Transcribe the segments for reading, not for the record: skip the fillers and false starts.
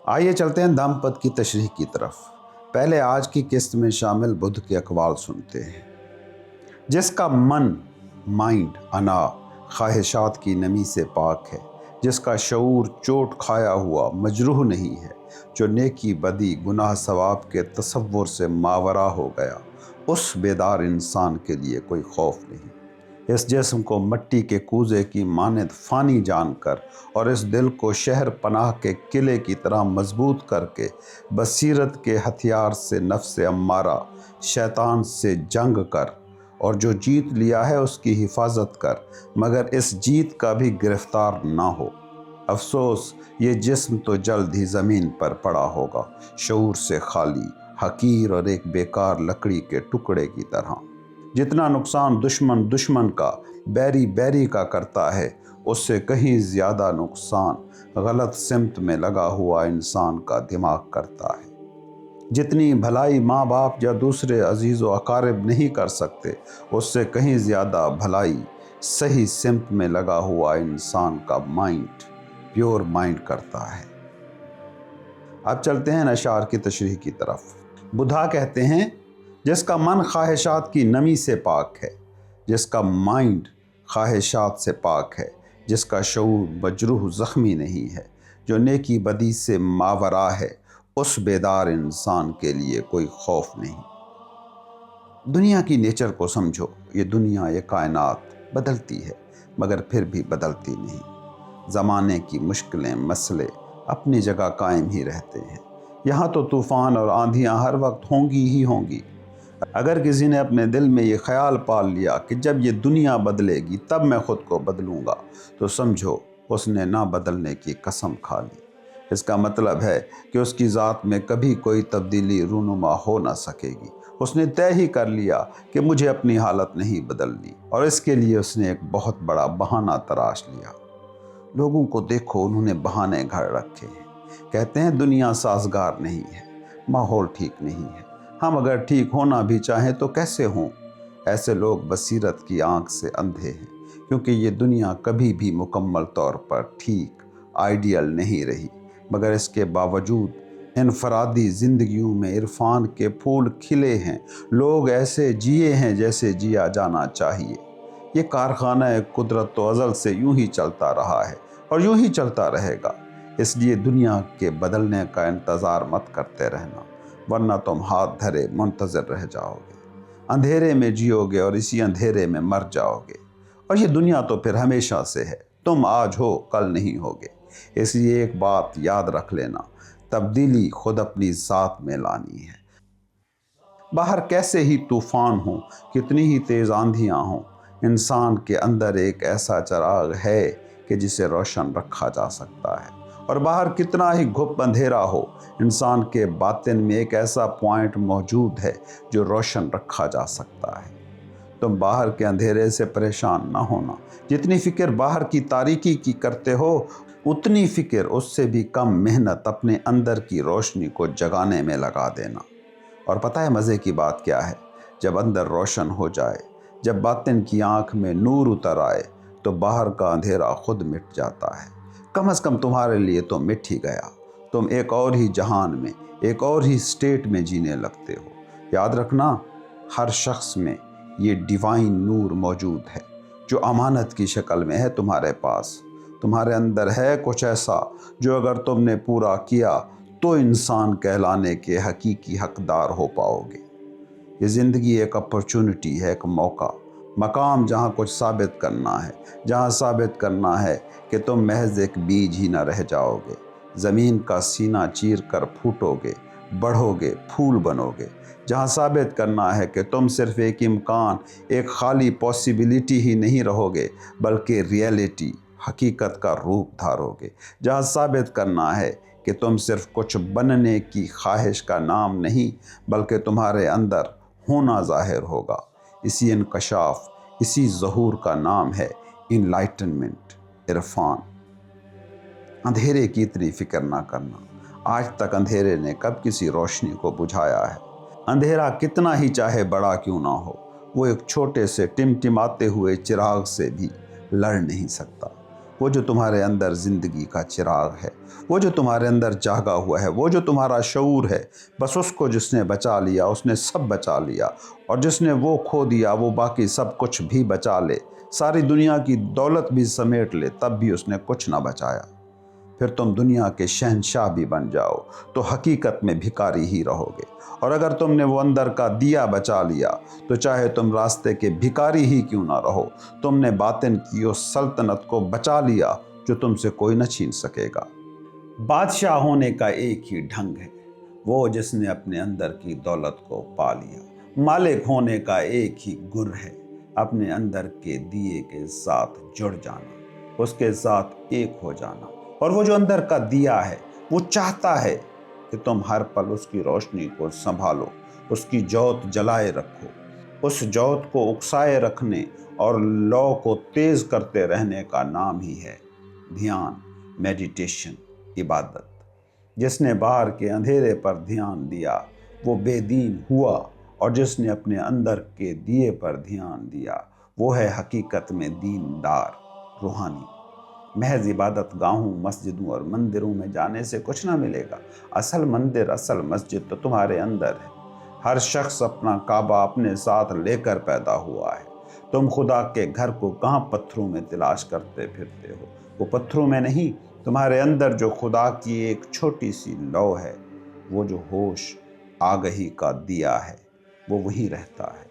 آئیے چلتے ہیں دامپت کی تشریح کی طرف۔ پہلے آج کی قسط میں شامل بدھ کے اقوال سنتے ہیں۔ جس کا من مائنڈ انا خواہشات کی نمی سے پاک ہے، جس کا شعور چوٹ کھایا ہوا مجروح نہیں ہے، جو نیکی بدی گناہ ثواب کے تصور سے ماورا ہو گیا، اس بیدار انسان کے لیے کوئی خوف نہیں۔ اس جسم کو مٹی کے کوزے کی مانند فانی جان کر اور اس دل کو شہر پناہ کے قلعے کی طرح مضبوط کر کے بصیرت کے ہتھیار سے نفس امارہ شیطان سے جنگ کر اور جو جیت لیا ہے اس کی حفاظت کر، مگر اس جیت کا بھی گرفتار نہ ہو۔ افسوس، یہ جسم تو جلد ہی زمین پر پڑا ہوگا، شعور سے خالی، حقیر اور ایک بیکار لکڑی کے ٹکڑے کی طرح۔ جتنا نقصان دشمن کا بیری کا کرتا ہے، اس سے کہیں زیادہ نقصان غلط سمت میں لگا ہوا انسان کا دماغ کرتا ہے۔ جتنی بھلائی ماں باپ یا دوسرے عزیز و اقارب نہیں کر سکتے، اس سے کہیں زیادہ بھلائی صحیح سمت میں لگا ہوا انسان کا مائنڈ، پیور مائنڈ کرتا ہے۔ اب چلتے ہیں اشعار کی تشریح کی طرف۔ بدھا کہتے ہیں، جس کا من خواہشات کی نمی سے پاک ہے، جس کا مائنڈ خواہشات سے پاک ہے، جس کا شعور مجروح زخمی نہیں ہے، جو نیکی بدی سے ماورا ہے، اس بیدار انسان کے لیے کوئی خوف نہیں۔ دنیا کی نیچر کو سمجھو۔ یہ دنیا، یہ کائنات بدلتی ہے مگر پھر بھی بدلتی نہیں۔ زمانے کی مشکلیں، مسئلے اپنی جگہ قائم ہی رہتے ہیں۔ یہاں تو طوفان اور آندھیاں ہر وقت ہوں گی ہی ہوں گی۔ اگر کسی نے اپنے دل میں یہ خیال پال لیا کہ جب یہ دنیا بدلے گی تب میں خود کو بدلوں گا، تو سمجھو اس نے نہ بدلنے کی قسم کھا لی۔ اس کا مطلب ہے کہ اس کی ذات میں کبھی کوئی تبدیلی رونما ہو نہ سکے گی۔ اس نے طے ہی کر لیا کہ مجھے اپنی حالت نہیں بدلنی، اور اس کے لیے اس نے ایک بہت بڑا بہانہ تراش لیا۔ لوگوں کو دیکھو، انہوں نے بہانے گھڑ رکھے ہیں۔ کہتے ہیں دنیا سازگار نہیں ہے، ماحول ٹھیک نہیں ہے۔ ہم اگر ٹھیک ہونا بھی چاہیں تو کیسے ہوں؟ ایسے لوگ بصیرت کی آنکھ سے اندھے ہیں، کیونکہ یہ دنیا کبھی بھی مکمل طور پر ٹھیک، آئیڈیل نہیں رہی، مگر اس کے باوجود انفرادی زندگیوں میں عرفان کے پھول کھلے ہیں۔ لوگ ایسے جیے ہیں جیسے جیا جانا چاہیے۔ یہ کارخانہ قدرت تو ازل سے یوں ہی چلتا رہا ہے اور یوں ہی چلتا رہے گا۔ اس لیے دنیا کے بدلنے کا انتظار مت کرتے رہنا، ورنہ تم ہاتھ دھرے منتظر رہ جاؤ گے۔ اندھیرے میں جیو گے اور اسی اندھیرے میں مر جاؤ گے، اور یہ دنیا تو پھر ہمیشہ سے ہے، تم آج ہو کل نہیں ہوگے۔ اس لیے ایک بات یاد رکھ لینا، تبدیلی خود اپنی ذات میں لانی ہے۔ باہر کیسے ہی طوفان ہوں، کتنی ہی تیز آندھیاں ہوں، انسان کے اندر ایک ایسا چراغ ہے کہ جسے روشن رکھا جا سکتا ہے۔ اور باہر کتنا ہی گھپ اندھیرا ہو، انسان کے باطن میں ایک ایسا پوائنٹ موجود ہے جو روشن رکھا جا سکتا ہے۔ تم باہر کے اندھیرے سے پریشان نہ ہونا۔ جتنی فکر باہر کی تاریکی کی کرتے ہو، اتنی فکر اس سے بھی کم محنت اپنے اندر کی روشنی کو جگانے میں لگا دینا۔ اور پتہ ہے مزے کی بات کیا ہے؟ جب اندر روشن ہو جائے، جب باطن کی آنکھ میں نور اتر آئے، تو باہر کا اندھیرا خود مٹ جاتا ہے۔ کم از کم تمہارے لیے تو مٹ ہی گیا۔ تم ایک اور ہی جہان میں، ایک اور ہی سٹیٹ میں جینے لگتے ہو۔ یاد رکھنا، ہر شخص میں یہ ڈیوائن نور موجود ہے جو امانت کی شکل میں ہے تمہارے پاس۔ تمہارے اندر ہے کچھ ایسا جو اگر تم نے پورا کیا تو انسان کہلانے کے حقیقی حقدار ہو پاؤ گے۔ یہ زندگی ایک اپرچونٹی ہے، ایک موقع، مقام جہاں کچھ ثابت کرنا ہے، جہاں ثابت کرنا ہے کہ تم محض ایک بیج ہی نہ رہ جاؤ گے، زمین کا سینہ چیر کر پھوٹو گے، بڑھو گے، پھول بنو گے، جہاں ثابت کرنا ہے کہ تم صرف ایک امکان، ایک خالی پاسیبلٹی ہی نہیں رہو گے، بلکہ ریئلٹی، حقیقت کا روپ دھارو گے، جہاں ثابت کرنا ہے کہ تم صرف کچھ بننے کی خواہش کا نام نہیں، بلکہ تمہارے اندر ہونا ظاہر ہوگا۔ اسی انکشاف، اسی ظہور کا نام ہے انلائٹنمنٹ، عرفان۔ اندھیرے کی اتنی فکر نہ کرنا۔ آج تک اندھیرے نے کب کسی روشنی کو بجھایا ہے؟ اندھیرا کتنا ہی چاہے بڑا کیوں نہ ہو، وہ ایک چھوٹے سے ٹمٹماتے ہوئے چراغ سے بھی لڑ نہیں سکتا۔ وہ جو تمہارے اندر زندگی کا چراغ ہے، وہ جو تمہارے اندر جاگا ہوا ہے، وہ جو تمہارا شعور ہے، بس اس کو جس نے بچا لیا اس نے سب بچا لیا، اور جس نے وہ کھو دیا وہ باقی سب کچھ بھی بچا لے، ساری دنیا کی دولت بھی سمیٹ لے، تب بھی اس نے کچھ نہ بچایا۔ پھر تم دنیا کے شہنشاہ بھی بن جاؤ تو حقیقت میں بھکاری ہی رہو گے، اور اگر تم نے وہ اندر کا دیا بچا لیا تو چاہے تم راستے کے بھکاری ہی کیوں نہ رہو، تم نے باطن کی اس سلطنت کو بچا لیا جو تم سے کوئی نہ چھین سکے گا۔ بادشاہ ہونے کا ایک ہی ڈھنگ ہے، وہ جس نے اپنے اندر کی دولت کو پا لیا۔ مالک ہونے کا ایک ہی گر ہے، اپنے اندر کے دیے کے ساتھ جڑ جانا، اس کے ساتھ ایک ہو جانا۔ اور وہ جو اندر کا دیا ہے وہ چاہتا ہے کہ تم ہر پل اس کی روشنی کو سنبھالو، اس کی جوت جلائے رکھو۔ اس جوت کو اکسائے رکھنے اور لو کو تیز کرتے رہنے کا نام ہی ہے دھیان، میڈیٹیشن، عبادت۔ جس نے باہر کے اندھیرے پر دھیان دیا وہ بے دین ہوا، اور جس نے اپنے اندر کے دیے پر دھیان دیا وہ ہے حقیقت میں دیندار، روحانی۔ محض عبادت گاہوں، مسجدوں اور مندروں میں جانے سے کچھ نہ ملے گا۔ اصل مندر، اصل مسجد تو تمہارے اندر ہے۔ ہر شخص اپنا کعبہ اپنے ساتھ لے کر پیدا ہوا ہے۔ تم خدا کے گھر کو کہاں پتھروں میں تلاش کرتے پھرتے ہو؟ وہ پتھروں میں نہیں، تمہارے اندر جو خدا کی ایک چھوٹی سی لو ہے، وہ جو ہوش آگہی کا دیا ہے، وہ وہیں رہتا ہے۔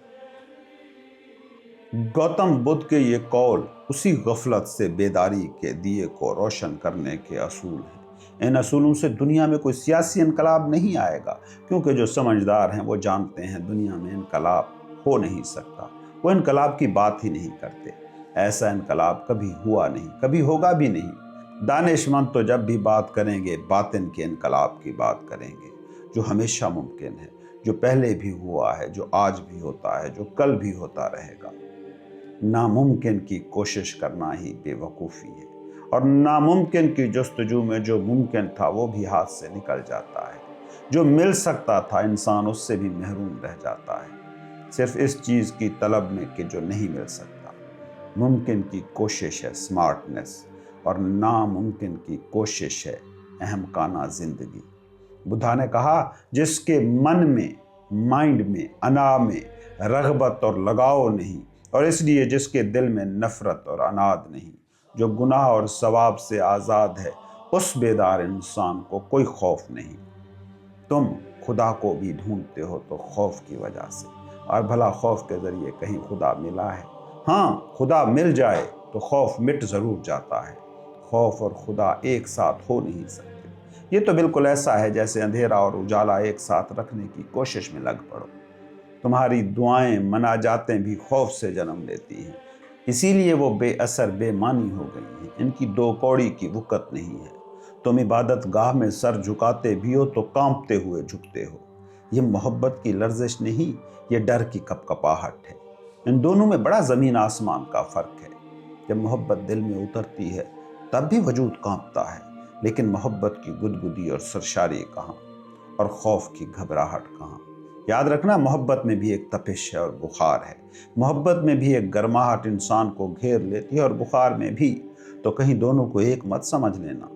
گوتم بدھ کے یہ قول اسی غفلت سے بیداری کے دیے کو روشن کرنے کے اصول ہیں۔ ان اصولوں سے دنیا میں کوئی سیاسی انقلاب نہیں آئے گا، کیونکہ جو سمجھدار ہیں وہ جانتے ہیں دنیا میں انقلاب ہو نہیں سکتا۔ وہ انقلاب کی بات ہی نہیں کرتے۔ ایسا انقلاب کبھی ہوا نہیں، کبھی ہوگا بھی نہیں۔ دانش مند تو جب بھی بات کریں گے باطن کے انقلاب کی بات کریں گے، جو ہمیشہ ممکن ہے، جو پہلے بھی ہوا ہے، جو آج بھی ہوتا ہے، جو کل بھی ہوتا رہے گا۔ ناممکن کی کوشش کرنا ہی بے وقوفی ہے، اور ناممکن کی جستجو میں جو ممکن تھا وہ بھی ہاتھ سے نکل جاتا ہے۔ جو مل سکتا تھا انسان اس سے بھی محروم رہ جاتا ہے، صرف اس چیز کی طلب میں کہ جو نہیں مل سکتا۔ ممکن کی کوشش ہے سمارٹنس، اور ناممکن کی کوشش ہے احمقانہ زندگی۔ بدھا نے کہا جس کے من میں، مائنڈ میں، انا میں رغبت اور لگاؤ نہیں، اور اس لیے جس کے دل میں نفرت اور عناد نہیں، جو گناہ اور ثواب سے آزاد ہے، اس بیدار انسان کو کوئی خوف نہیں۔ تم خدا کو بھی ڈھونڈتے ہو تو خوف کی وجہ سے، اور بھلا خوف کے ذریعے کہیں خدا ملا ہے؟ ہاں، خدا مل جائے تو خوف مٹ ضرور جاتا ہے۔ خوف اور خدا ایک ساتھ ہو نہیں سکتے۔ یہ تو بالکل ایسا ہے جیسے اندھیرا اور اجالا ایک ساتھ رکھنے کی کوشش میں لگ پڑو۔ تمہاری دعائیں، مناجاتیں بھی خوف سے جنم لیتی ہیں، اسی لیے وہ بے اثر، بے معنی ہو گئی ہیں۔ ان کی دو کوڑی کی وقت نہیں ہے۔ تم عبادت گاہ میں سر جھکاتے بھی ہو تو کانپتے ہوئے جھکتے ہو۔ یہ محبت کی لرزش نہیں، یہ ڈر کی کپکپاہٹ ہے۔ ان دونوں میں بڑا زمین آسمان کا فرق ہے۔ جب محبت دل میں اترتی ہے تب بھی وجود کانپتا ہے، لیکن محبت کی گدگدی اور سرشاری کہاں، اور خوف کی گھبراہٹ کہاں؟ یاد رکھنا، محبت میں بھی ایک تپش ہے اور بخار ہے۔ محبت میں بھی ایک گرماہٹ انسان کو گھیر لیتی ہے، اور بخار میں بھی۔ تو کہیں دونوں کو ایک مت سمجھ لینا۔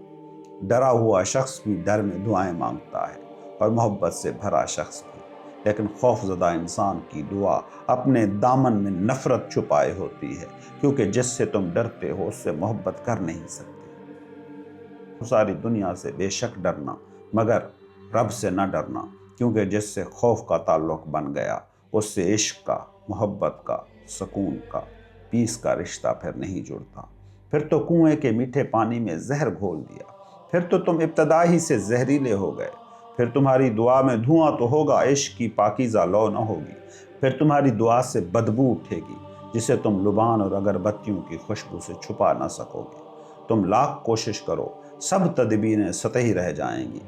ڈرا ہوا شخص بھی ڈر میں دعائیں مانگتا ہے، اور محبت سے بھرا شخص بھی۔ لیکن خوف زدہ انسان کی دعا اپنے دامن میں نفرت چھپائے ہوتی ہے، کیونکہ جس سے تم ڈرتے ہو اس سے محبت کر نہیں سکتے۔ ساری دنیا سے بے شک ڈرنا، مگر رب سے نہ ڈرنا، کیونکہ جس سے خوف کا تعلق بن گیا اس سے عشق کا، محبت کا، سکون کا، پیس کا رشتہ پھر نہیں جڑتا۔ پھر تو کنویں کے میٹھے پانی میں زہر گھول دیا، پھر تو تم ابتدا ہی سے زہریلے ہو گئے۔ پھر تمہاری دعا میں دھواں تو ہوگا، عشق کی پاکیزہ لو نہ ہوگی۔ پھر تمہاری دعا سے بدبو اٹھے گی جسے تم لبان اور اگربتیوں کی خوشبو سے چھپا نہ سکو گے۔ تم لاکھ کوشش کرو، سب تدبیریں سطحی رہ جائیں گی۔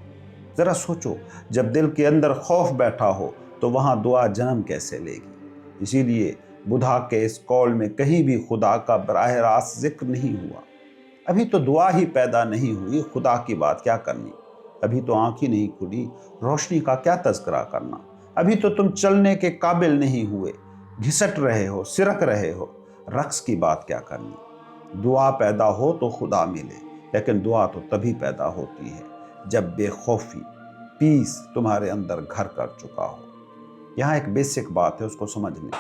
ذرا سوچو، جب دل کے اندر خوف بیٹھا ہو تو وہاں دعا جنم کیسے لے گی؟ اسی لیے بدھا کے اس قول میں کہیں بھی خدا کا براہ راست ذکر نہیں ہوا۔ ابھی تو دعا ہی پیدا نہیں ہوئی، خدا کی بات کیا کرنی؟ ابھی تو آنکھ ہی نہیں کھلی، روشنی کا کیا تذکرہ کرنا؟ ابھی تو تم چلنے کے قابل نہیں ہوئے، گھسٹ رہے ہو، سرک رہے ہو، رقص کی بات کیا کرنی؟ दुआ पैदा हो तो खुदा मिले, लेकिन दुआ तो तभी पैदा होती है जब बेखौफी, पीस तुम्हारे अंदर घर कर चुका हो। यहाँ एक बेसिक बात है, उसको समझ लें।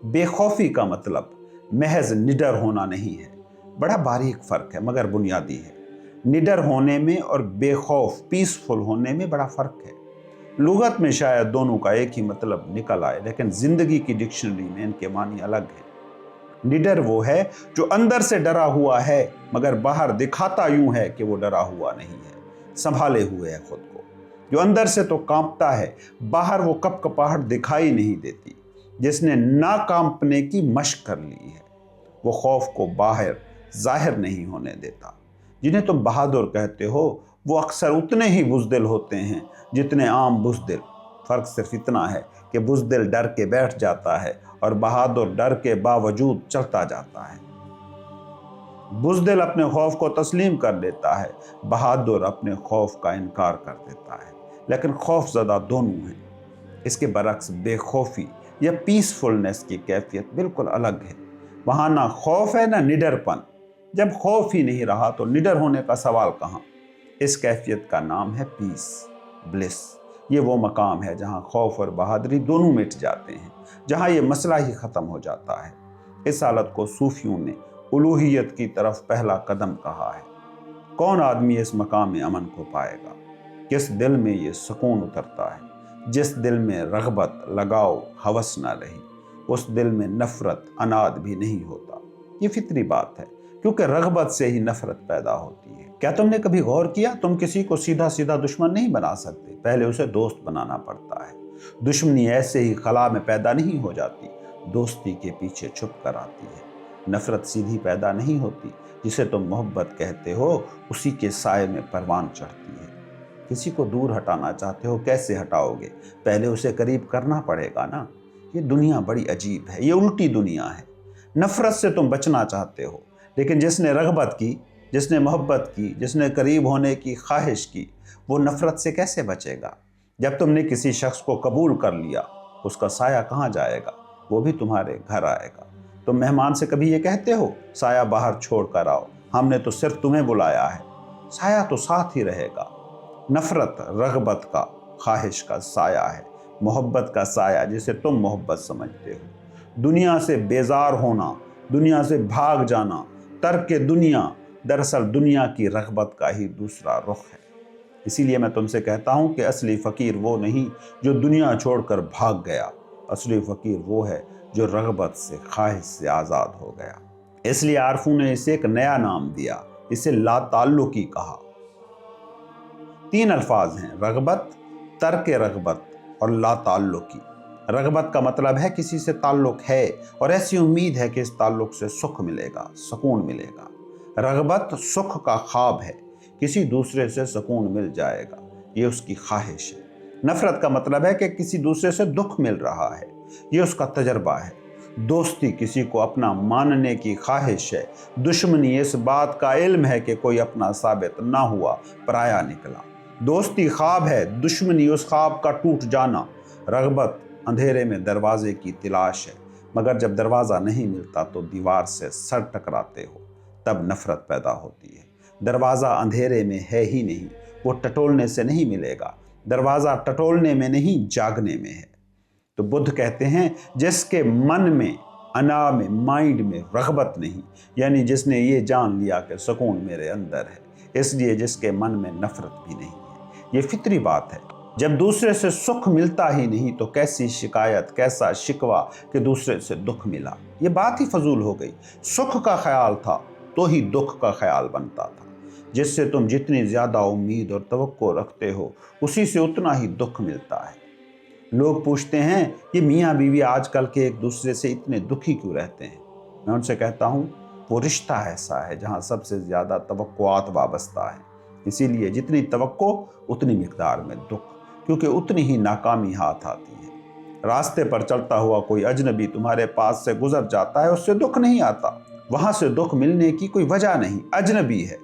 बेखौफी का मतलब महज निडर होना नहीं है। बड़ा बारीक फ़र्क है मगर बुनियादी है। निडर होने में और बेखौफ, पीसफुल होने में बड़ा फ़र्क है। लुगत में शायद दोनों का एक ही मतलब निकल आए, लेकिन ज़िंदगी की डिक्शनरी में इनके मानी अलग है। निडर वो है जो अंदर से डरा हुआ है मगर बाहर दिखाता यूं है कि वो डरा हुआ नहीं है, संभाले हुए है खुद को। जो अंदर से तो कांपता है, बाहर वो कपकपाहट दिखाई नहीं देती। जिसने ना कांपने की मशक कर ली है, वो खौफ को बाहर जाहिर नहीं होने देता। जिन्हें तुम बहादुर कहते हो वो अक्सर उतने ही बुज़दिल होते हैं जितने आम बुज़दिल। फ़र्क सिर्फ इतना है कि बुज़दिल डर के बैठ जाता है और बहादुर डर के बावजूद चलता जाता है। बुज़दिल अपने खौफ को तस्लीम कर लेता है, बहादुर अपने खौफ का इनकार कर देता है। लेकिन खौफ ज़दा दोनों हैं। इसके बरक्स बेखौफी या पीसफुलनेस की कैफियत बिल्कुल अलग है। वहाँ ना खौफ है ना निडरपन। जब खौफ ही नहीं रहा तो निडर होने का सवाल कहाँ। इस कैफियत का नाम है पीस, ब्लिस। ये वो मकाम है जहाँ खौफ और बहादुरी दोनों मिट जाते हैं, जहाँ ये मसला ही ख़त्म हो जाता है। इस हालत को सूफियों ने उलूहियत की तरफ पहला कदम कहा है। कौन आदमी इस मकाम में अमन को पाएगा? किस दिल में ये सुकून उतरता है? जिस दिल में रग़बत, लगाव, हवस ना रही, उस दिल में नफ़रत, अनाद भी नहीं होता। ये फितरी बात है, क्योंकि रग़बत से ही नफ़रत पैदा होती है। क्या तुमने कभी गौर किया, तुम किसी को सीधा सीधा दुश्मन नहीं बना सकते, पहले उसे दोस्त बनाना पड़ता है। दुश्मनी ऐसे ही खला में पैदा नहीं हो जाती, दोस्ती के पीछे छुप कर आती है। नफ़रत सीधी पैदा नहीं होती, जिसे तुम मोहब्बत कहते हो उसी के साए में परवान चढ़ती है। किसी को दूर हटाना चाहते हो, कैसे हटाओगे? पहले उसे करीब करना पड़ेगा ना। ये दुनिया बड़ी अजीब है, ये उल्टी दुनिया है। नफ़रत से तुम बचना चाहते हो, लेकिन जिसने रग़बत की, जिसने मोहब्बत की, जिसने करीब होने की ख्वाहिश की, वो नफ़रत से कैसे बचेगा? जब तुमने किसी शख्स को कबूल कर लिया, उसका साया कहाँ जाएगा? वो भी तुम्हारे घर आएगा। तुम मेहमान से कभी ये कहते हो, साया बाहर छोड़ कर आओ, हमने तो सिर्फ तुम्हें बुलाया है? साया तो साथ ही रहेगा। नफ़रत रग़बत का, ख्वाहिश का साया है, मोहब्बत का साया जिसे तुम मोहब्बत समझते हो। दुनिया से बेजार होना, दुनिया से भाग जाना, तर्क दुनिया, दरअसल दुनिया की रग़बत का ही दूसरा रुख है। इसीलिए मैं तुमसे कहता हूँ कि असली फ़कीर वो नहीं जो दुनिया छोड़कर भाग गया, असली फ़कीर वो है जो रग़बत से, ख्वाहिश से आज़ाद हो गया। इसलिए आरफों ने इसे एक नया नाम दिया, इसे लाताल्लुकी कहा। 3 अल्फाज हैं, रग़बत, तर्क रग़बत और लाताल्लुकी। रग़बत का मतलब है किसी से ताल्लुक़ है और ऐसी उम्मीद है कि इस ताल्लुक़ से सुख मिलेगा, सुकून मिलेगा। रग़बत सुख का ख्वाब है, किसी दूसरे से सुकून मिल जाएगा, ये उसकी ख्वाहिश है। नफ़रत का मतलब है कि किसी दूसरे से दुख मिल रहा है, ये उसका तजर्बा है। दोस्ती किसी को अपना मानने की ख्वाहिश है। दुश्मनी इस बात का इल्म है कि कोई अपना साबित ना हुआ, पराया निकला। दोस्ती ख्वाब है, दुश्मनी उस ख्वाब का टूट जाना। रग़बत अंधेरे में दरवाजे की तलाश है, मगर जब दरवाज़ा नहीं मिलता तो दीवार से सर टकराते हो, तब नफ़रत पैदा होती है। दरवाज़ा अंधेरे में है ही नहीं, वो टटोलने से नहीं मिलेगा। दरवाज़ा टटोलने में नहीं, जागने में है। तो बुद्ध कहते हैं जिसके मन में, अना में, माइंड में रग़बत नहीं, यानी जिसने ये जान लिया कि सुकून मेरे अंदर है, इसलिए जिसके मन में नफ़रत भी नहीं है। ये फितरी बात है। जब दूसरे से सुख मिलता ही नहीं तो कैसी शिकायत, कैसा शिकवा कि दूसरे से दुख मिला। ये बात ही फजूल हो गई। सुख का ख्याल था तो ही दुख का ख्याल बनता था। जिससे तुम जितनी ज़्यादा उम्मीद और तवक्को रखते हो, उसी से उतना ही दुख मिलता है। लोग पूछते हैं ये मियाँ बीवी आजकल के एक दूसरे से इतने दुखी क्यों रहते हैं? मैं उनसे कहता हूँ वो रिश्ता ऐसा है जहाँ सबसे ज़्यादा तवक्कुआत वाबस्ता है। इसीलिए जितनी तवक्को उतनी मिकदार में दुख, क्योंकि उतनी ही नाकामी हाथ आती है। रास्ते पर चलता हुआ कोई अजनबी तुम्हारे पास से गुजर जाता है, उससे दुख नहीं आता। वहाँ से दुख मिलने की कोई वजह नहीं, अजनबी है,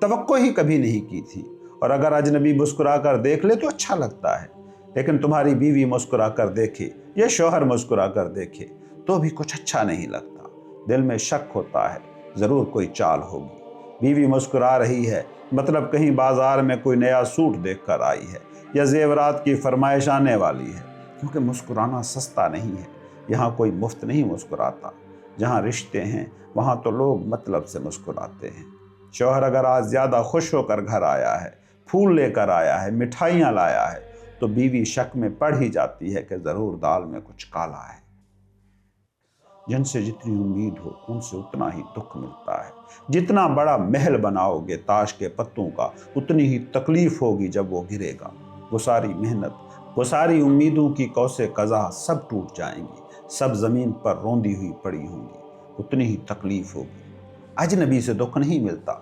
तवक्को ही कभी नहीं की थी। और अगर अजनबी मुस्कुरा कर देख ले तो अच्छा लगता है, लेकिन तुम्हारी बीवी मुस्कुरा कर देखे या शौहर मुस्कुरा कर देखे तो भी कुछ अच्छा नहीं लगता। दिल में शक होता है, ضرور کوئی چال ہوگی۔ بیوی مسکرا رہی ہے، مطلب کہیں بازار میں کوئی نیا سوٹ دیکھ کر آئی ہے یا زیورات کی فرمائش آنے والی ہے، کیونکہ مسکرانا سستا نہیں ہے۔ یہاں کوئی مفت نہیں مسکراتا۔ جہاں رشتے ہیں وہاں تو لوگ مطلب سے مسکراتے ہیں۔ شوہر اگر آج زیادہ خوش ہو کر گھر آیا ہے، پھول لے کر آیا ہے، مٹھائیاں لایا ہے، تو بیوی شک میں پڑ ہی جاتی ہے کہ ضرور دال میں کچھ کالا ہے۔ جن سے جتنی امید ہو ان سے اتنا ہی دکھ ملتا ہے۔ جتنا بڑا محل بناؤ گے تاش کے پتوں کا، اتنی ہی تکلیف ہوگی جب وہ گرے گا۔ وہ ساری محنت، وہ ساری امیدوں کی قوس قزح سب ٹوٹ جائیں گی، سب زمین پر روندی ہوئی پڑی ہوں گی، اتنی ہی تکلیف ہوگی۔ اجنبی سے دکھ نہیں ملتا،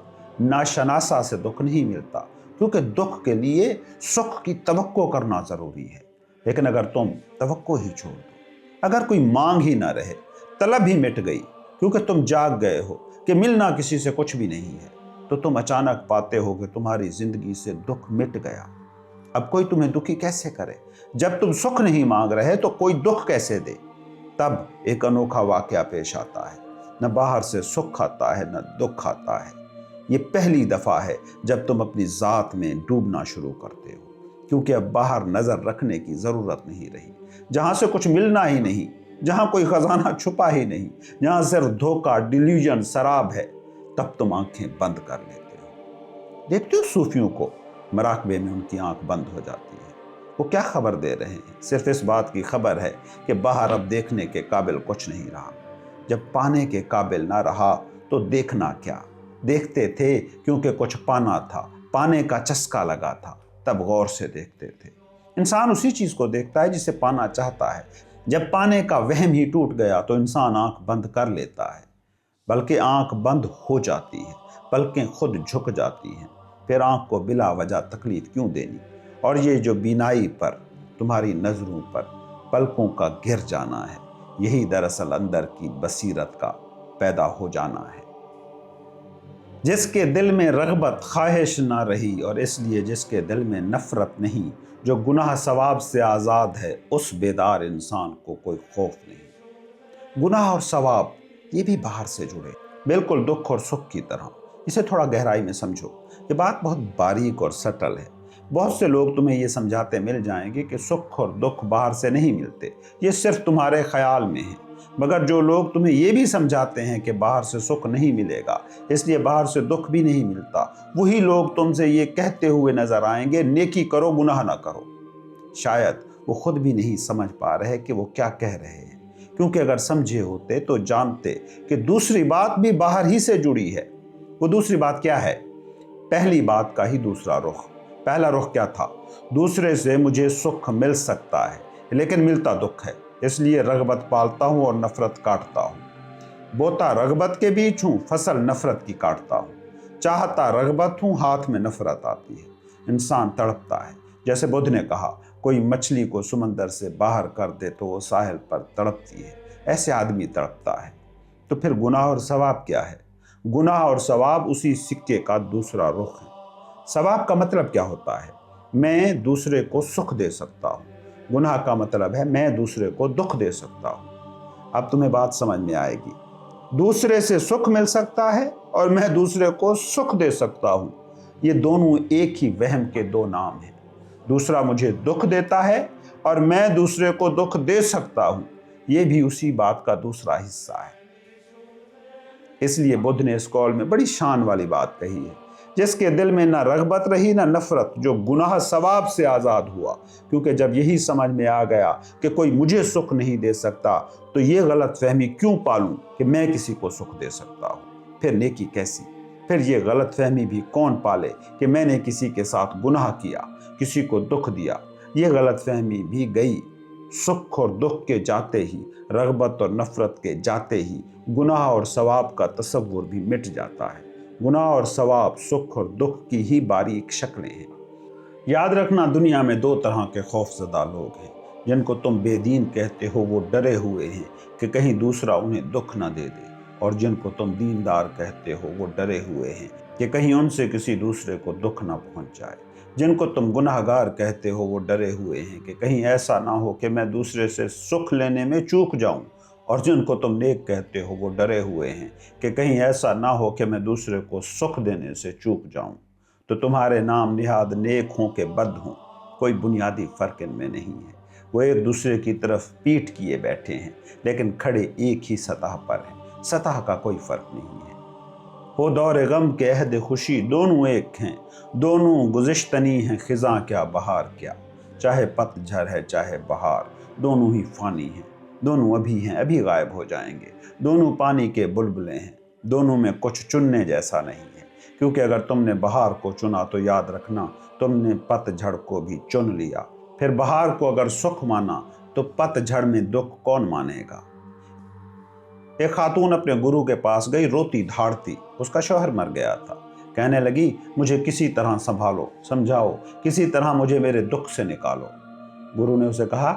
ناشناسا سے دکھ نہیں ملتا، کیونکہ دکھ کے لیے سکھ کی توقع کرنا ضروری ہے۔ لیکن اگر تم توقع ہی چھوڑ دو، اگر کوئی مانگ ہی نہ رہے، طلب ہی مٹ گئی، کیونکہ تم جاگ گئے ہو کہ ملنا کسی سے کچھ بھی نہیں ہے، تو تم اچانک پاتے ہو کہ تمہاری زندگی سے دکھ مٹ گیا۔ اب کوئی تمہیں دکھی کیسے کرے؟ جب تم سکھ نہیں مانگ رہے تو کوئی دکھ کیسے دے؟ تب ایک انوکھا واقعہ پیش آتا ہے۔ نہ باہر سے سکھ آتا ہے نہ دکھ آتا ہے۔ یہ پہلی دفعہ ہے جب تم اپنی ذات میں ڈوبنا شروع کرتے ہو، کیونکہ اب باہر نظر رکھنے کی ضرورت نہیں رہی۔ جہاں سے کچھ ملنا ہی نہیں، جہاں کوئی خزانہ چھپا ہی نہیں، جہاں صرف دھوکہ، ڈیلیوژن، سراب ہے، تب تم آنکھیں بند کر لیتے ہو۔ دیکھتے ہو صوفیوں کو، مراقبے میں ان کی آنکھ بند ہو جاتی ہے۔ وہ کیا خبر دے رہے ہیں؟ صرف اس بات کی خبر ہے کہ باہر اب دیکھنے کے قابل کچھ نہیں رہا۔ جب پانے کے قابل نہ رہا تو دیکھنا کیا؟ دیکھتے تھے کیونکہ کچھ پانا تھا، پانے کا چسکا لگا تھا، تب غور سے دیکھتے تھے۔ انسان اسی چیز کو دیکھتا ہے جسے پانا چاہتا ہے۔ جب پانے کا وہم ہی ٹوٹ گیا تو انسان آنکھ بند کر لیتا ہے، بلکہ آنکھ بند ہو جاتی ہے، پلکیں خود جھک جاتی ہیں۔ پھر آنکھ کو بلا وجہ تکلیف کیوں دینی؟ اور یہ جو بینائی پر، تمہاری نظروں پر پلکوں کا گر جانا ہے، یہی دراصل اندر کی بصیرت کا پیدا ہو جانا ہے۔ جس کے دل میں رغبت، خواہش نہ رہی، اور اس لیے جس کے دل میں نفرت نہیں، جو گناہ ثواب سے آزاد ہے، اس بیدار انسان کو کوئی خوف نہیں۔ گناہ اور ثواب یہ بھی باہر سے جڑے، بالکل دکھ اور سکھ کی طرح۔ اسے تھوڑا گہرائی میں سمجھو، یہ بات بہت باریک اور سٹل ہے۔ بہت سے لوگ تمہیں یہ سمجھاتے مل جائیں گے کہ سکھ اور دکھ باہر سے نہیں ملتے، یہ صرف تمہارے خیال میں ہیں۔ مگر جو لوگ تمہیں یہ بھی سمجھاتے ہیں کہ باہر سے سکھ نہیں ملے گا، اس لیے باہر سے دکھ بھی نہیں ملتا، وہی لوگ تم سے یہ کہتے ہوئے نظر آئیں گے، نیکی کرو، گناہ نہ کرو۔ شاید وہ خود بھی نہیں سمجھ پا رہے کہ وہ کیا کہہ رہے ہیں، کیونکہ اگر سمجھے ہوتے تو جانتے کہ دوسری بات بھی باہر ہی سے جڑی ہے۔ وہ دوسری بات کیا ہے؟ پہلی بات کا ہی دوسرا رخ۔ پہلا رخ کیا تھا؟ دوسرے سے مجھے سکھ مل سکتا ہے، لیکن ملتا دکھ ہے، اس لیے رغبت پالتا ہوں اور نفرت کاٹتا ہوں۔ بوتا رغبت کے بیچ ہوں، فصل نفرت کی کاٹتا ہوں۔ چاہتا رغبت ہوں، ہاتھ میں نفرت آتی ہے۔ انسان تڑپتا ہے، جیسے بدھ نے کہا، کوئی مچھلی کو سمندر سے باہر کر دے تو وہ ساحل پر تڑپتی ہے، ایسے آدمی تڑپتا ہے۔ تو پھر گناہ اور ثواب کیا ہے؟ گناہ اور ثواب اسی سکے کا دوسرا رخ ہے۔ ثواب کا مطلب کیا ہوتا ہے؟ میں دوسرے کو سکھ دے سکتا ہوں۔ گناہ کا مطلب ہے میں دوسرے کو دکھ دے سکتا ہوں۔ اب تمہیں بات سمجھ میں آئے گی۔ دوسرے سے سکھ مل سکتا ہے اور میں دوسرے کو سکھ دے سکتا ہوں، یہ دونوں ایک ہی وہم کے دو نام ہیں۔ دوسرا مجھے دکھ دیتا ہے اور میں دوسرے کو دکھ دے سکتا ہوں، یہ بھی اسی بات کا دوسرا حصہ ہے۔ اس لیے بدھ نے اس قول میں بڑی شان والی بات کہی ہے، جس کے دل میں نہ رغبت رہی نہ نفرت، جو گناہ ثواب سے آزاد ہوا۔ کیونکہ جب یہی سمجھ میں آ گیا کہ کوئی مجھے سکھ نہیں دے سکتا، تو یہ غلط فہمی کیوں پالوں کہ میں کسی کو سکھ دے سکتا ہوں؟ پھر نیکی کیسی؟ پھر یہ غلط فہمی بھی کون پالے کہ میں نے کسی کے ساتھ گناہ کیا، کسی کو دکھ دیا؟ یہ غلط فہمی بھی گئی۔ سکھ اور دکھ کے جاتے ہی، رغبت اور نفرت کے جاتے ہی، گناہ اور ثواب کا تصور بھی مٹ جاتا ہے۔ گناہ اور ثواب، سکھ اور دکھ کی ہی باریک شکلیں ہیں۔ یاد رکھنا، دنیا میں دو طرح کے خوف زدہ لوگ ہیں۔ جن کو تم بے دین کہتے ہو وہ ڈرے ہوئے ہیں کہ کہیں دوسرا انہیں دکھ نہ دے دے، اور جن کو تم دیندار کہتے ہو وہ ڈرے ہوئے ہیں کہ کہیں ان سے کسی دوسرے کو دکھ نہ پہنچ جائے۔ جن کو تم گناہگار کہتے ہو وہ ڈرے ہوئے ہیں کہ کہیں ایسا نہ ہو کہ میں دوسرے سے سکھ لینے میں چوک جاؤں और जिनको तुम नेक कहते हो वो डरे हुए हैं कि कहीं ऐसा ना हो कि मैं दूसरे को सुख देने से चूक जाऊं। तो तुम्हारे नाम निहाद नेक हों के बद हों, कोई बुनियादी फ़र्क इनमें नहीं है। वो एक दूसरे की तरफ पीठ किए बैठे हैं, लेकिन खड़े एक ही सतह पर हैं। सतह का कोई फ़र्क नहीं है। हो दौर गम के अहद खुशी, दोनों एक हैं, दोनों गुज़िश्तनी हैं, ख़िज़ां क्या बहार क्या। चाहे पतझड़ है चाहे बहार, दोनों ही फ़ानी हैं, दोनों अभी हैं अभी गायब हो जाएंगे। दोनों पानी के बुलबुले हैं, दोनों में कुछ चुनने जैसा नहीं है। क्योंकि अगर तुमने बहार को चुना तो याद रखना तुमने पतझड़ को भी चुन लिया। फिर बहार को अगर सुख माना तो पतझड़ में दुख कौन मानेगा। एक खातून अपने गुरु के पास गई, रोती धाड़ती। उसका शौहर मर गया था। कहने लगी, मुझे किसी तरह संभालो, समझाओ, किसी तरह मुझे मेरे दुख से निकालो। गुरु ने उसे कहा,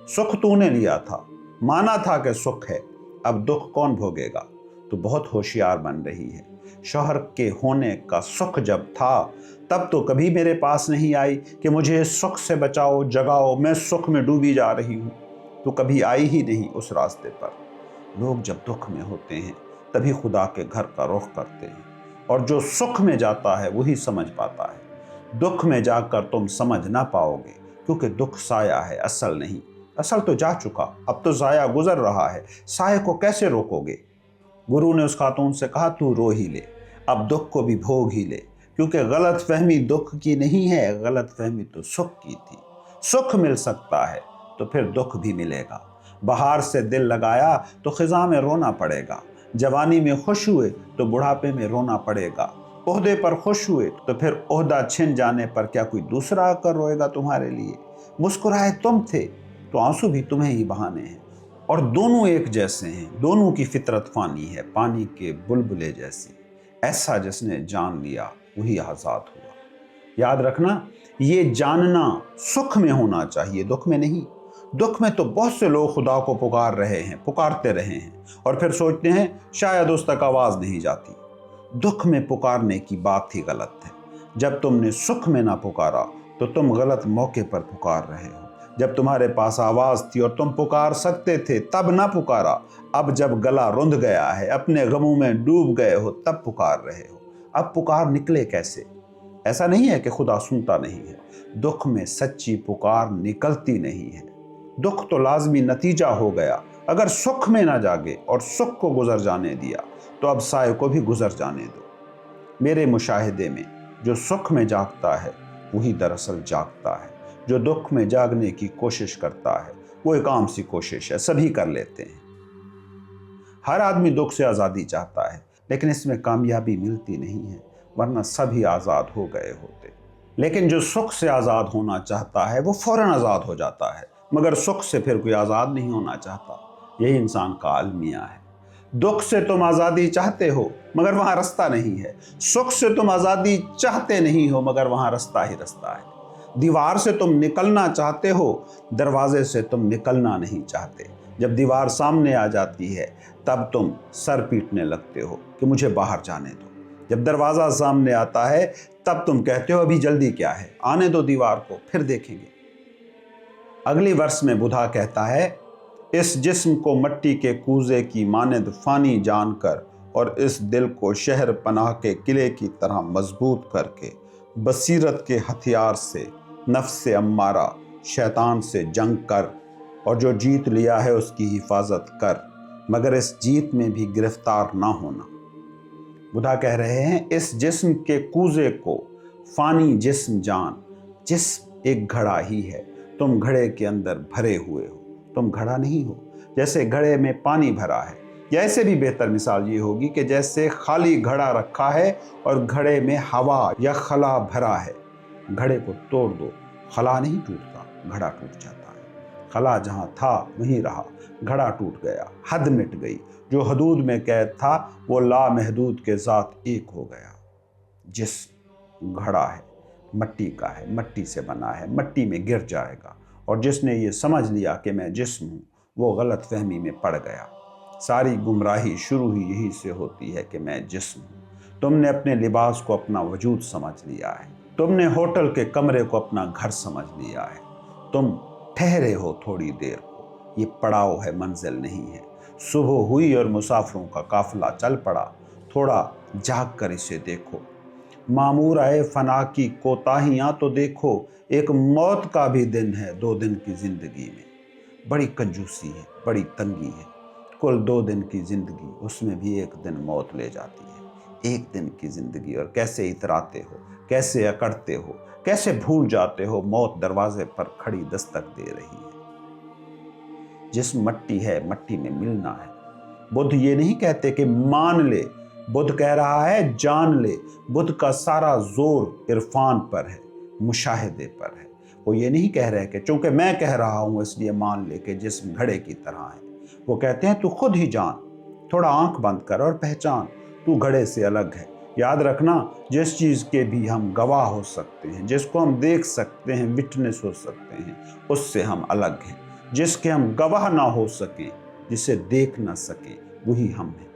सुख तूने लिया था, माना था कि सुख है, अब दुख कौन भोगेगा। तू बहुत होशियार बन रही है। शौहर के होने का सुख जब था तब तो कभी मेरे पास नहीं आई कि मुझे सुख से बचाओ, जगाओ, मैं सुख में डूबी जा रही हूँ। तू कभी आई ही नहीं उस रास्ते पर। लोग जब दुख में होते हैं तभी खुदा के घर का रुख करते हैं, और जो सुख में जाता है वही समझ पाता है। दुख में जाकर तुम समझ ना पाओगे, क्योंकि दुख साया है, असल नहीं। असल तो जा चुका, अब तो साया गुजर रहा है, साये को कैसे रोकोगे। गुरु ने उस खातून से कहा, तू रो ही ले, अब दुख को भी भोग ही ले, क्योंकि गलत फहमी दुख की नहीं है, गलत फहमी तो सुख की थी। सुख मिल सकता है तो फिर दुख भी मिलेगा। बहार से दिल लगाया तो खिज़ां में रोना पड़ेगा। जवानी में खुश हुए तो बुढ़ापे में रोना पड़ेगा। ओहदे पर खुश हुए तो फिर ओहदा छिन जाने पर क्या कोई दूसरा आकर रोएगा तुम्हारे लिए। मुस्कुराए तुम थे तो आंसू भी तुम्हें ही बहाने हैं, और दोनों एक जैसे हैं, दोनों की फितरत फानी है, पानी के बुलबुले जैसी। ऐसा जिसने जान लिया वही आज़ाद हुआ। याद रखना, ये जानना सुख में होना चाहिए, दुख में नहीं। दुख में तो बहुत से लोग खुदा को पुकार रहे हैं, पुकारते रहे हैं, और फिर सोचते हैं शायद उस तक आवाज़ नहीं जाती। दुख में पुकारने की बात ही गलत है। जब तुमने सुख में ना पुकारा तो तुम गलत मौके पर पुकार रहे हो। जब तुम्हारे पास आवाज़ थी और तुम पुकार सकते थे तब ना पुकारा। अब जब गला रुंध गया है, अपने गमों में डूब गए हो, तब पुकार रहे हो। अब पुकार निकले कैसे। ऐसा नहीं है कि खुदा सुनता नहीं है, दुख में सच्ची पुकार निकलती नहीं है। दुख तो लाजमी नतीजा हो गया। अगर सुख में ना जागे और सुख को गुजर जाने दिया तो अब साये को भी गुजर जाने दो। मेरे मुशाहिदे में जो सुख में जागता है वही दरअसल जागता है। जो दुख में जागने की कोशिश करता है वो एक आम सी कोशिश है, सभी कर लेते हैं। हर आदमी दुख से आज़ादी चाहता है, लेकिन इसमें कामयाबी मिलती नहीं है, वरना सभी आज़ाद हो गए होते। लेकिन जो सुख से आज़ाद होना चाहता है वो फौरन आज़ाद हो जाता है, मगर सुख से फिर कोई आज़ाद नहीं होना चाहता। यही इंसान का अलमिया है। दुख से तुम आज़ादी चाहते हो मगर वहाँ रास्ता नहीं है। सुख से तुम आज़ादी चाहते नहीं हो मगर वहाँ रास्ता ही रास्ता है। दीवार से तुम निकलना चाहते हो, दरवाजे से तुम निकलना नहीं चाहते। जब दीवार सामने आ जाती है तब तुम सर पीटने लगते हो कि मुझे बाहर जाने दो। जब दरवाज़ा सामने आता है तब तुम कहते हो अभी जल्दी क्या है, आने दो दीवार को, फिर देखेंगे। अगली वर्ष में बुधा कहता है, इस जिस्म को मट्टी के कूजे की मानद फानी जानकर और इस दिल को शहर पनाह के किले की तरह मजबूत करके बसीरत के हथियार से नफ्स से अम्मारा शैतान से जंग कर, और जो जीत लिया है उसकी हिफाजत कर, मगर इस जीत में भी गिरफ्तार ना होना। बुधा कह रहे हैं, इस जिस्म के कूजे को फानी जिस्म जान। जिस्म एक घड़ा ही है, तुम घड़े के अंदर भरे हुए हो, तुम घड़ा नहीं हो। जैसे घड़े में पानी भरा है, या ऐसे भी बेहतर मिसाल ये होगी कि जैसे खाली घड़ा रखा है और घड़े में हवा या खला भरा है। घड़े को तोड़ दो, खला नहीं टूटता, घड़ा टूट जाता है। खला जहाँ था वहीं रहा, घड़ा टूट गया, हद मिट गई। जो हदूद में कैद था वो लामहदूद के साथ एक हो गया। जिस्म घड़ा है, मट्टी का है, मट्टी से बना है, मट्टी में गिर जाएगा। और जिसने ये समझ लिया कि मैं जिस्म हूँ वो गलत फहमी में पड़ गया। सारी गुमराही शुरू ही यही से होती है कि मैं जिस्म हूँ। तुमने अपने लिबास को अपना वजूद समझ लिया है, तुमने होटल के कमरे को अपना घर समझ लिया है। तुम ठहरे हो थोड़ी देर को, ये पड़ाव है, मंजिल नहीं है। सुबह हुई और मुसाफिरों का काफिला चल पड़ा, थोड़ा जाग कर इसे देखो। मामूर आए फना की कोताहियां तो देखो, एक मौत का भी दिन है 2 दिन की जिंदगी में। बड़ी कंजूसी है, बड़ी तंगी है, कुल 2 दिन की जिंदगी, उसमें भी एक दिन मौत ले जाती है। एक दिन की जिंदगी, और कैसे इतराते हो, कैसे अकड़ते हो, कैसे भूल जाते हो, मौत दरवाजे पर खड़ी दस्तक दे रही है। जिस्म मट्टी है, मट्टी में मिलना है। बुद्ध ये नहीं कहते कि मान ले, बुद्ध कह रहा है जान ले। बुद्ध का सारा जोर इरफान पर है, मुशाहिदे पर है। वो ये नहीं कह रहे कि चूंकि मैं कह रहा हूं इसलिए मान ले कि जिस्म घड़े की तरह है। वो कहते हैं तू खुद ही जान, थोड़ा आंख बंद कर और पहचान, तू घड़े से अलग है। याद रखना, जिस चीज के भी हम गवाह हो सकते हैं, जिसको हम देख सकते हैं, विटनेस हो सकते हैं, उससे हम अलग हैं। जिसके हम गवाह ना हो सके, जिसे देख ना सके, वही हम हैं।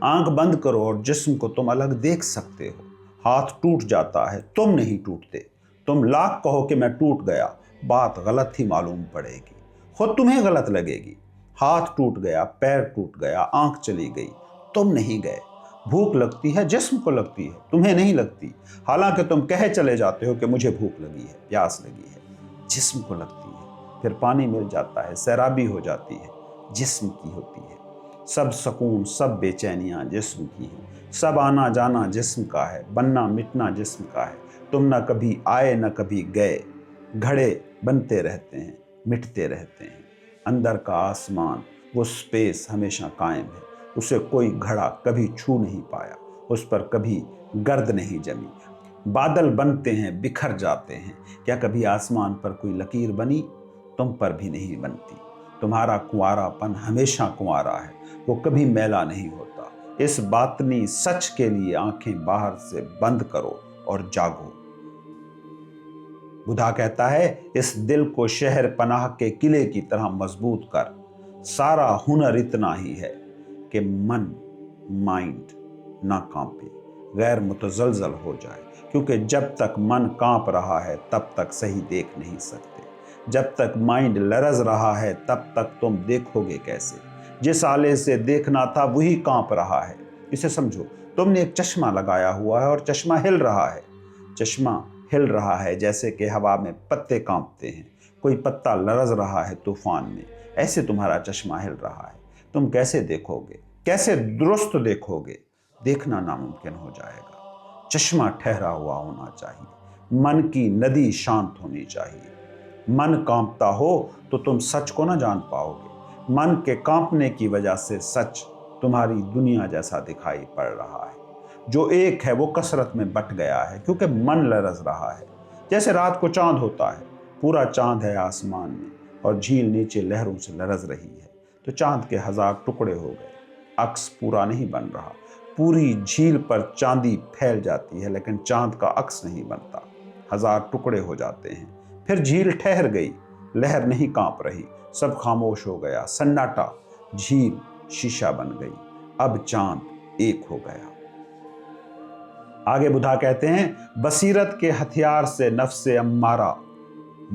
आंख बंद करो और जिस्म को तुम अलग देख सकते हो। हाथ टूट जाता है, तुम नहीं टूटते। तुम लाख कहो कि मैं टूट गया, बात गलत ही मालूम पड़ेगी, खुद तुम्हें गलत लगेगी। हाथ टूट गया, पैर टूट गया, आंख चली गई, तुम नहीं गए। भूख लगती है, जिस्म को लगती है, तुम्हें नहीं लगती। हालांकि तुम कहे चले जाते हो कि मुझे भूख लगी है, प्यास लगी है, जिस्म को लगती है। फिर पानी मिल जाता है, सैराबी हो जाती है, जिस्म की होती है। सब सुकून, सब बेचैनियां जिस्म की हैं। सब आना जाना जिस्म का है, बनना मिटना जिस्म का है। तुम न कभी आए न कभी गए, घड़े बनते रहते हैं, मिटते रहते हैं। अंदर का आसमान, वो स्पेस हमेशा कायम है, उसे कोई घड़ा कभी छू नहीं पाया, उस पर कभी गर्द नहीं जमी। बादल बनते हैं, बिखर जाते हैं, क्या कभी आसमान पर कोई लकीर बनी? तुम पर भी नहीं बनती। तुम्हारा कुंवारापन हमेशा कुंवारा है, वो कभी मैला नहीं होता। इस बातनी सच के लिए आंखें बाहर से बंद करो और जागो। बुद्धा कहता है, इस दिल को शहर पनाह के किले की तरह मजबूत कर। सारा हुनर इतना ही है कि मन, माइंड ना कांपे, गैर मुतजलजल हो जाए। क्योंकि जब तक मन कांप रहा है तब तक सही देख नहीं सकते। जब तक माइंड लरज रहा है तब तक तुम देखोगे कैसे? जिस आले से देखना था वही कांप रहा है। इसे समझो, तुमने एक चश्मा लगाया हुआ है और चश्मा हिल रहा है। चश्मा हिल रहा है जैसे कि हवा में पत्ते कांपते हैं, कोई पत्ता लरज रहा है तूफान में, ऐसे तुम्हारा चश्मा हिल रहा है। तुम कैसे देखोगे, कैसे दुरुस्त देखोगे? देखना नामुमकिन हो जाएगा। चश्मा ठहरा हुआ होना चाहिए, मन की नदी शांत होनी चाहिए। मन कांपता हो तो तुम सच को ना जान पाओगे। मन के कांपने की वजह से सच तुम्हारी दुनिया जैसा दिखाई पड़ रहा है। जो एक है वो कसरत में बट गया है क्योंकि मन लरज रहा है। जैसे रात को चांद होता है, पूरा चांद है आसमान में और झील नीचे लहरों से लरज रही है, तो चांद के 1000 टुकड़े हो गए, अक्स पूरा नहीं बन रहा। पूरी झील पर चांदी फैल जाती है लेकिन चांद का अक्स नहीं बनता, 1000 टुकड़े हो जाते हैं। फिर झील ठहर गई, लहर नहीं कांप रही, सब खामोश हो गया, सन्नाटा। झील शीशा बन गई, अब चांद एक हो गया। आगे बुद्धा कहते हैं, बसीरत के हथियार से नफ्से अम्मारा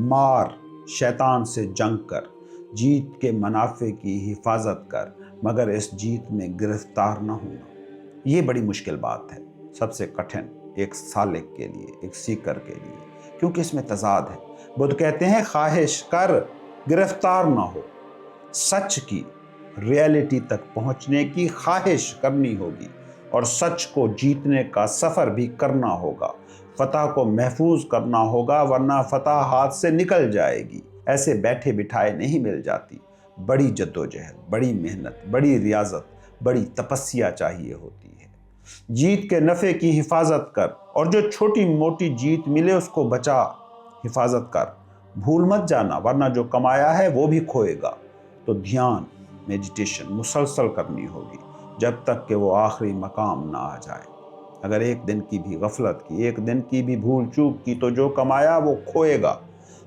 मार, शैतान से जंग कर, जीत के मुनाफे की हिफाजत कर, मगर इस जीत में गिरफ्तार न होना। ये बड़ी मुश्किल बात है, सबसे कठिन एक सालिक के लिए, एक सीकर के लिए, क्योंकि इसमें तजाद है। बुद्ध कहते हैं, ख्वाहिश कर, गिरफ्तार ना हो। सच की, रियलिटी तक पहुंचने की ख्वाहिश करनी होगी और सच को जीतने का सफर भी करना होगा। फतह को महफूज करना होगा, वरना फतह हाथ से निकल जाएगी। ऐसे बैठे बिठाए नहीं मिल जाती। बड़ी जद्दोजहद, बड़ी मेहनत, बड़ी रियाजत, बड़ी तपस्या चाहिए होती है। जीत के नफ़े की हिफाजत कर, और जो छोटी मोटी जीत मिले उसको बचा, हिफाजत कर। भूल मत जाना, वरना जो कमाया है वो भी खोएगा। तो ध्यान, मेडिटेशन मुसलसल करनी होगी जब तक कि वो आखिरी मकाम ना आ जाए। अगर एक दिन की भी गफलत की, एक दिन की भी भूल चूक की, तो जो कमाया वो खोएगा।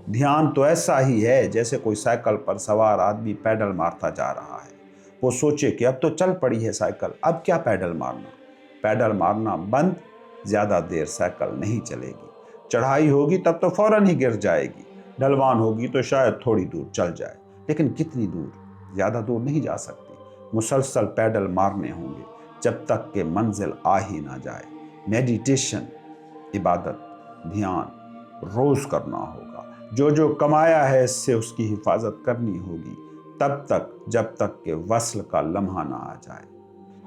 ध्यान तो ऐसा ही है जैसे कोई साइकिल पर सवार आदमी पैडल मारता जा रहा है। वो सोचे कि अब तो चल पड़ी है साइकिल, अब क्या पैडल मारना। पैडल मारना बंद, ज़्यादा देर साइकिल नहीं चलेगी। चढ़ाई होगी तब तो फौरन ही गिर जाएगी, ढलवान होगी तो शायद थोड़ी दूर चल जाए, लेकिन कितनी दूर? ज़्यादा दूर नहीं जा सकती। مسلسل پیڈل مارنے ہوں گے جب تک کہ منزل آ ہی نہ جائے۔ میڈیٹیشن، عبادت، دھیان روز کرنا ہوگا۔ جو کمایا ہے اس سے اس کی حفاظت کرنی ہوگی تب تک جب تک کہ وصل کا لمحہ نہ آ جائے۔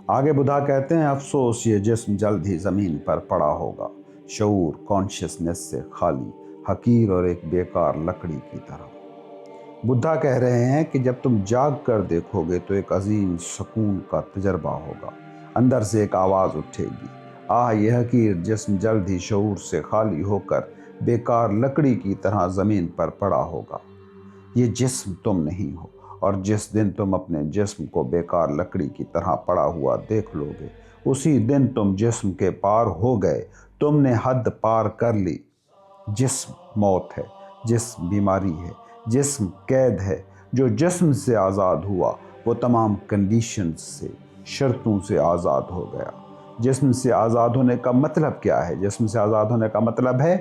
آگے بدھا کہتے ہیں، افسوس یہ جسم جلد ہی زمین پر پڑا ہوگا، شعور کانشیسنس سے خالی، حقیر اور ایک بیکار لکڑی کی طرح۔ بدھا کہہ رہے ہیں کہ جب تم جاگ کر دیکھو گے تو ایک عظیم سکون کا تجربہ ہوگا۔ اندر سے ایک آواز اٹھے گی، آہ یہ حقیر جسم جلد ہی شعور سے خالی ہو کر بیکار لکڑی کی طرح زمین پر پڑا ہوگا۔ یہ جسم تم نہیں ہو، اور جس دن تم اپنے جسم کو بیکار لکڑی کی طرح پڑا ہوا دیکھ لو گے اسی دن تم جسم کے پار ہو گئے، تم نے حد پار کر لی۔ جسم موت ہے، جسم بیماری ہے، جسم قید ہے۔ جو جسم سے آزاد ہوا وہ تمام کنڈیشنز سے، شرطوں سے آزاد ہو گیا۔ جسم سے آزاد ہونے کا مطلب کیا ہے؟ جسم سے آزاد ہونے کا مطلب ہے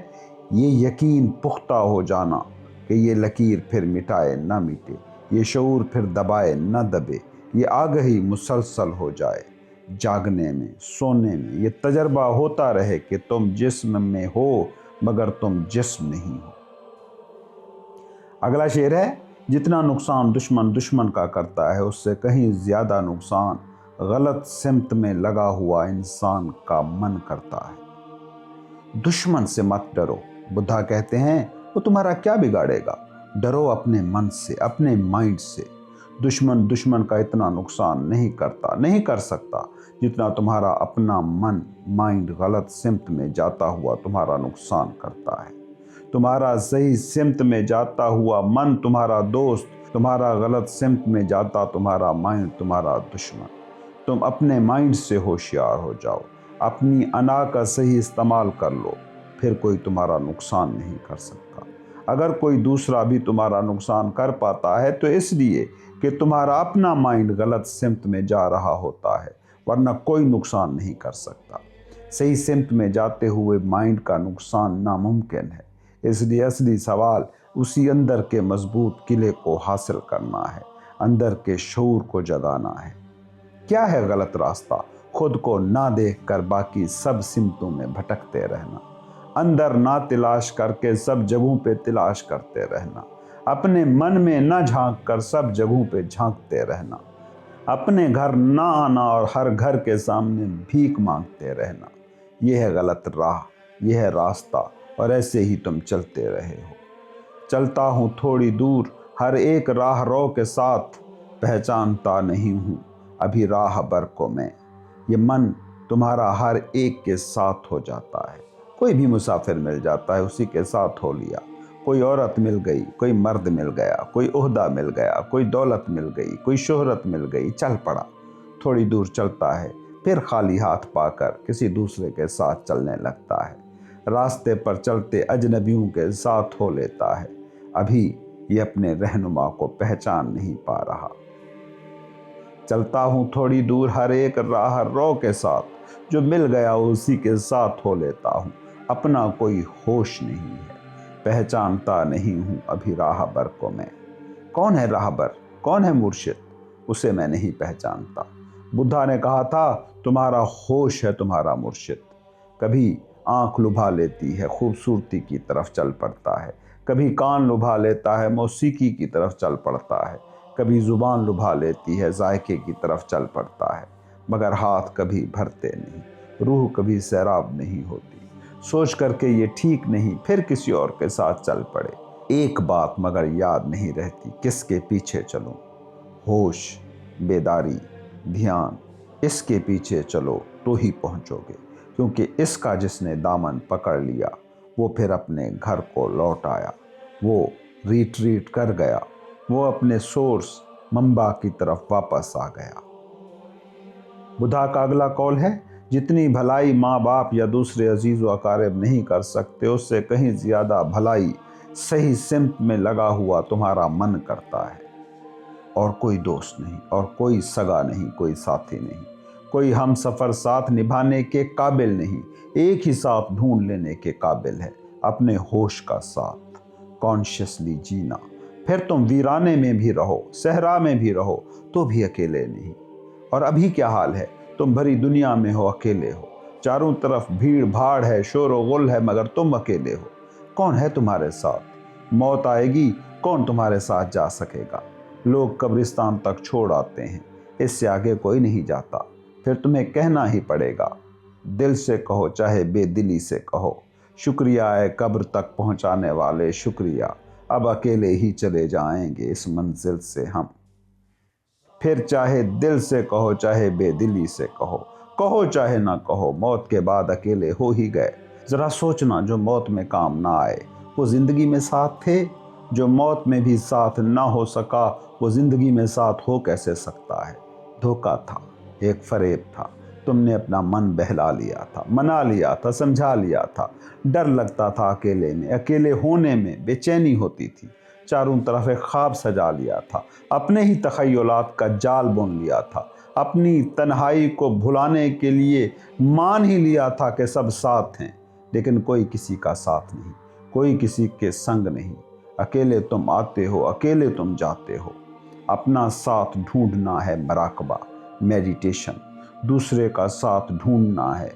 یہ یقین پختہ ہو جانا کہ یہ لکیر پھر مٹائے نہ مٹے، یہ شعور پھر دبائے نہ دبے، یہ آگہی مسلسل ہو جائے۔ جاگنے میں، سونے میں یہ تجربہ ہوتا رہے کہ تم جسم میں ہو مگر تم جسم نہیں ہو۔ اگلا شعر ہے، جتنا نقصان دشمن کا کرتا ہے اس سے کہیں زیادہ نقصان غلط سمت میں لگا ہوا انسان کا من کرتا ہے۔ دشمن سے مت ڈرو، بدھا کہتے ہیں وہ تمہارا کیا بگاڑے گا؟ ڈرو اپنے من سے، اپنے مائنڈ سے۔ دشمن کا اتنا نقصان نہیں کر سکتا جتنا تمہارا اپنا مائنڈ غلط سمت میں جاتا ہوا تمہارا نقصان کرتا ہے۔ تمہارا صحیح سمت میں جاتا ہوا من تمہارا دوست، تمہارا غلط سمت میں جاتا تمہارا مائنڈ تمہارا دشمن۔ تم اپنے مائنڈ سے ہوشیار ہو جاؤ، اپنی انا کا صحیح استعمال کر لو، پھر کوئی تمہارا نقصان نہیں کر سکتا۔ اگر کوئی دوسرا بھی تمہارا نقصان کر پاتا ہے تو اس لیے کہ تمہارا اپنا مائنڈ غلط سمت میں جا رہا ہوتا ہے، ورنہ کوئی نقصان نہیں کر سکتا۔ صحیح سمت میں جاتے ہوئے مائنڈ کا نقصان ناممکن ہے۔ اس لیے اصلی سوال اسی اندر کے مضبوط قلعے کو حاصل کرنا ہے، اندر کے شعور کو جگانا ہے۔ کیا ہے غلط راستہ؟ خود کو نہ دیکھ کر باقی سب سمتوں میں بھٹکتے رہنا، اندر نہ تلاش کر کے سب جگہوں پہ تلاش کرتے رہنا، اپنے من میں نہ جھانک کر سب جگہوں پہ جھانکتے رہنا، اپنے گھر نہ آنا اور ہر گھر کے سامنے بھیک مانگتے رہنا۔ یہ ہے غلط راہ، یہ ہے راستہ، اور ایسے ہی تم چلتے رہے ہو۔ چلتا ہوں تھوڑی دور ہر ایک راہ رو کے ساتھ، پہچانتا نہیں ہوں ابھی راہ بر کو میں۔ یہ من تمہارا ہر ایک کے ساتھ ہو جاتا ہے۔ کوئی بھی مسافر مل جاتا ہے، اسی کے ساتھ ہو لیا۔ کوئی عورت مل گئی، کوئی مرد مل گیا، کوئی عہدہ مل گیا، کوئی دولت مل گئی، کوئی شہرت مل گئی، چل پڑا۔ تھوڑی دور چلتا ہے، پھر خالی ہاتھ پا کر کسی دوسرے کے ساتھ چلنے لگتا ہے۔ راستے پر چلتے اجنبیوں کے ساتھ ہو لیتا ہے، ابھی یہ اپنے رہنما کو پہچان نہیں پا رہا۔ چلتا ہوں تھوڑی دور ہر ایک راہ رو کے ساتھ، جو مل گیا اسی کے ساتھ ہو لیتا ہوں۔ اپنا کوئی ہوش نہیں ہے، پہچانتا نہیں ہوں ابھی راہ بر کو میں۔ کون ہے راہ بر؟ کون ہے مرشد؟ اسے میں نہیں پہچانتا۔ بدھا نے کہا تھا تمہارا ہوش ہے تمہارا مرشد۔ کبھی آنکھ لبھا لیتی ہے، خوبصورتی کی طرف چل پڑتا ہے، کبھی کان لبھا لیتا ہے، موسیقی کی طرف چل پڑتا ہے، کبھی زبان لبھا لیتی ہے، ذائقے کی طرف چل پڑتا ہے، مگر ہاتھ کبھی بھرتے نہیں، روح کبھی سیراب نہیں ہوتی۔ سوچ کر کے یہ ٹھیک نہیں، پھر کسی اور کے ساتھ چل پڑے۔ ایک بات مگر یاد نہیں رہتی، کس کے پیچھے چلوں؟ ہوش، بیداری، دھیان، اس کے پیچھے چلو تو ہی پہنچو گے، کیونکہ اس کا جس نے دامن پکڑ لیا وہ پھر اپنے گھر کو لوٹ آیا، وہ ریٹریٹ کر گیا، وہ اپنے سورس منبع کی طرف واپس آ گیا۔ بدھا کا اگلا قول ہے، جتنی بھلائی ماں باپ یا دوسرے عزیز و اقارب نہیں کر سکتے اس سے کہیں زیادہ بھلائی صحیح سمت میں لگا ہوا تمہارا من کرتا ہے۔ اور کوئی دوست نہیں، اور کوئی سگا نہیں، کوئی ساتھی نہیں، کوئی ہم سفر ساتھ نبھانے کے قابل نہیں، ایک ہی ساتھ ڈھونڈ لینے کے قابل ہے، اپنے ہوش کا ساتھ، کانشیسلی جینا۔ پھر تم ویرانے میں بھی رہو، صحرا میں بھی رہو تو بھی اکیلے نہیں۔ और अभी क्या हाल है, तुम भरी दुनिया में हो, अकेले हो, चारों तरफ भीड़ भाड़ है, शोर व गुल है, मगर तुम अकेले हो। कौन है तुम्हारे साथ? मौत आएगी, कौन तुम्हारे साथ जा सकेगा? लोग कब्रिस्तान तक छोड़ आते हैं, इससे आगे कोई नहीं जाता। फिर तुम्हें कहना ही पड़ेगा, दिल से कहो चाहे बेदिली से कहो, शुक्रिया है कब्र तक पहुंचाने वाले, शुक्रिया, अब अकेले ही चले जाएंगे इस मंजिल से हम। फिर चाहे दिल से कहो चाहे बेदिली से कहो, कहो चाहे ना कहो, मौत के बाद अकेले हो ही गए। जरा सोचना, जो मौत में काम ना आए वो जिंदगी में साथ थे, जो मौत में भी साथ ना हो सका वो जिंदगी में साथ हो कैसे सकता है? धोखा था, एक फरेब था, तुमने अपना मन बहला लिया था, मना लिया था, समझा लिया था। डर लगता था अकेले में, अकेले होने में बेचैनी होती थी। चारों तरफ एक ख्वाब सजा लिया था, अपने ही तखय्युलात का जाल बुन लिया था, अपनी तन्हाई को भुलाने के लिए मान ही लिया था कि सब साथ हैं, लेकिन कोई किसी का साथ नहीं, कोई किसी के संग नहीं। अकेले तुम आते हो, अकेले तुम जाते हो। अपना साथ ढूंढना है मराकबा, मेडिटेशन, दूसरे का साथ ढूंढना है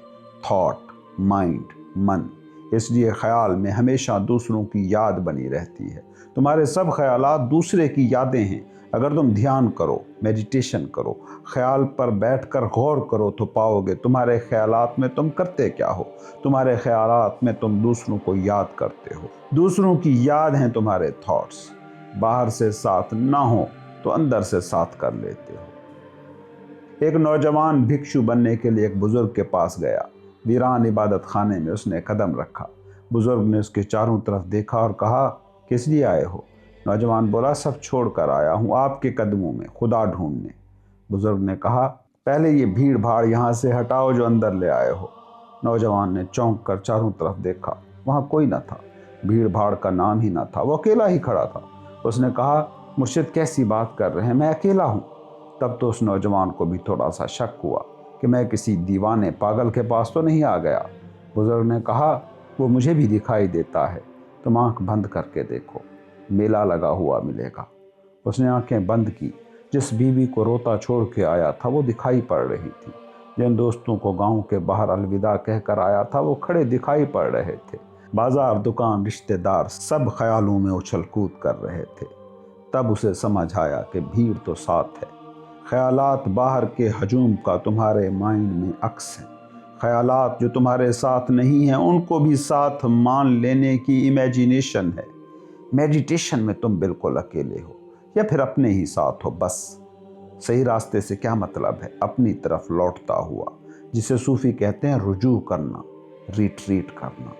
थॉट, माइंड, मन। इसलिए ख्याल में हमेशा दूसरों की याद बनी रहती है। तुम्हारे सब ख्यालात दूसरे की यादें हैं। अगर तुम ध्यान करो, मेडिटेशन करो, ख्याल पर बैठकर गौर करो, तो पाओगे तुम्हारे ख्यालात में तुम करते क्या हो। तुम्हारे ख्यालात में तुम दूसरों को याद करते हो, दूसरों की याद हैं तुम्हारे थॉट्स। बाहर से साथ ना हो तो अंदर से साथ कर लेते हो। एक नौजवान भिक्षु बनने के लिए एक बुजुर्ग के पास गया। वीरान इबादत खाने में उसने कदम रखा। बुजुर्ग ने उसके चारों तरफ देखा और कहा, किस लिए आए हो? नौजवान बोला, सब छोड़ कर आया हूँ आपके कदमों में, खुदा ढूंढने। बुजुर्ग ने कहा, पहले ये भीड़ भाड़ यहाँ से हटाओ जो अंदर ले आए हो। नौजवान ने चौंक कर चारों तरफ देखा, वहाँ कोई न था, भीड़ भाड़ का नाम ही न था, वो अकेला ही खड़ा था। उसने कहा, मुर्शिद कैसी बात कर रहे हैं, मैं अकेला हूँ। तब तो उस नौजवान को भी थोड़ा सा शक हुआ कि मैं किसी दीवाने पागल के पास तो नहीं आ गया। बुजुर्ग ने कहा, वो मुझे भी दिखाई देता है, तुम आंख बंद करके देखो, मेला लगा हुआ मिलेगा। उसने आंखें बंद की। जिस बीवी को रोता छोड़ के आया था वो दिखाई पड़ रही थी। जिन दोस्तों को गांव के बाहर अलविदा कहकर आया था वो खड़े दिखाई पड़ रहे थे। बाजार, दुकान, रिश्तेदार सब ख्यालों में उछल कूद कर रहे थे। तब उसे समझ आया कि भीड़ तो साथ है। ख्यालात बाहर के हजूम का तुम्हारे माइंड में अक्स है। ख्यालात जो तुम्हारे साथ नहीं हैं उनको भी साथ मान लेने की इमेजिनेशन है। मेडिटेशन में तुम बिल्कुल अकेले हो या फिर अपने ही साथ हो। बस सही रास्ते से क्या मतलब है? अपनी तरफ लौटता हुआ, जिसे सूफी कहते हैं रुजू करना, रिट्रीट करना,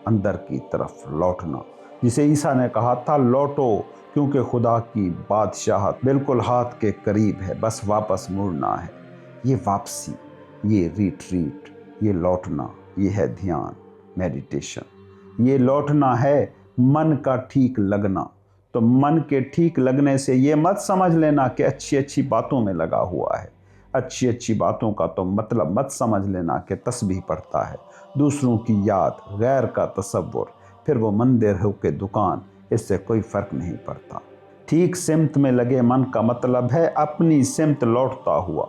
अंदर की तरफ लौटना। जिसे ईसा ने कहा था, लौटो क्योंकि खुदा की बादशाहत बिल्कुल हाथ के करीब है, बस वापस मुड़ना है। ये वापसी, ये रिट्रीट, ये लौटना, ये है ध्यान, मेडिटेशन। ये लौटना है मन का ठीक लगना। तो मन के ठीक लगने से ये मत समझ लेना कि अच्छी अच्छी बातों में लगा हुआ है। अच्छी अच्छी बातों का तो मतलब मत समझ लेना कि तस्बीह पढ़ता है। दूसरों की याद, गैर का तसव्वुर, फिर वो मंदिर हो के दुकान, इससे कोई फ़र्क नहीं पड़ता। ठीक सिमत में लगे मन का मतलब है अपनी सिमत लौटता हुआ।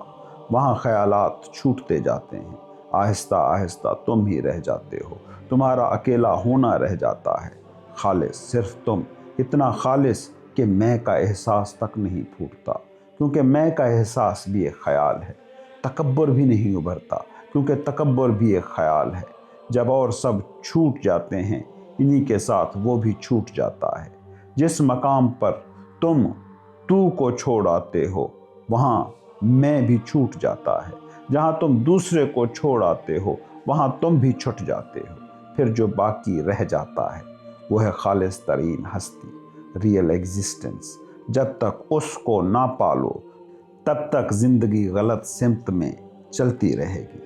वहाँ ख्यालात छूटते जाते हैं, आहिस्ता आहिस्ता तुम ही रह जाते हो। तुम्हारा अकेला होना रह जाता है, खालिस, सिर्फ तुम। इतना खालिस कि मैं का एहसास तक नहीं फूटता, क्योंकि मैं का एहसास भी एक ख्याल है। तकब्बुर भी नहीं उभरता, क्योंकि तकब्बुर भी एक ख्याल है। जब और सब छूट जाते हैं, इन्हीं के साथ वो भी छूट जाता है। जिस मकाम पर तुम तू को छोड़ आते हो, वहाँ मैं भी छूट जाता है। जहाँ तुम दूसरे को छोड़ आते हो, वहाँ तुम भी छूट जाते हो। फिर जो बाकी रह जाता है वो है खालिस तरीन हस्ती, रियल एग्जिस्टेंस। जब तक उसको ना पालो तब तक जिंदगी गलत सिमत में चलती रहेगी।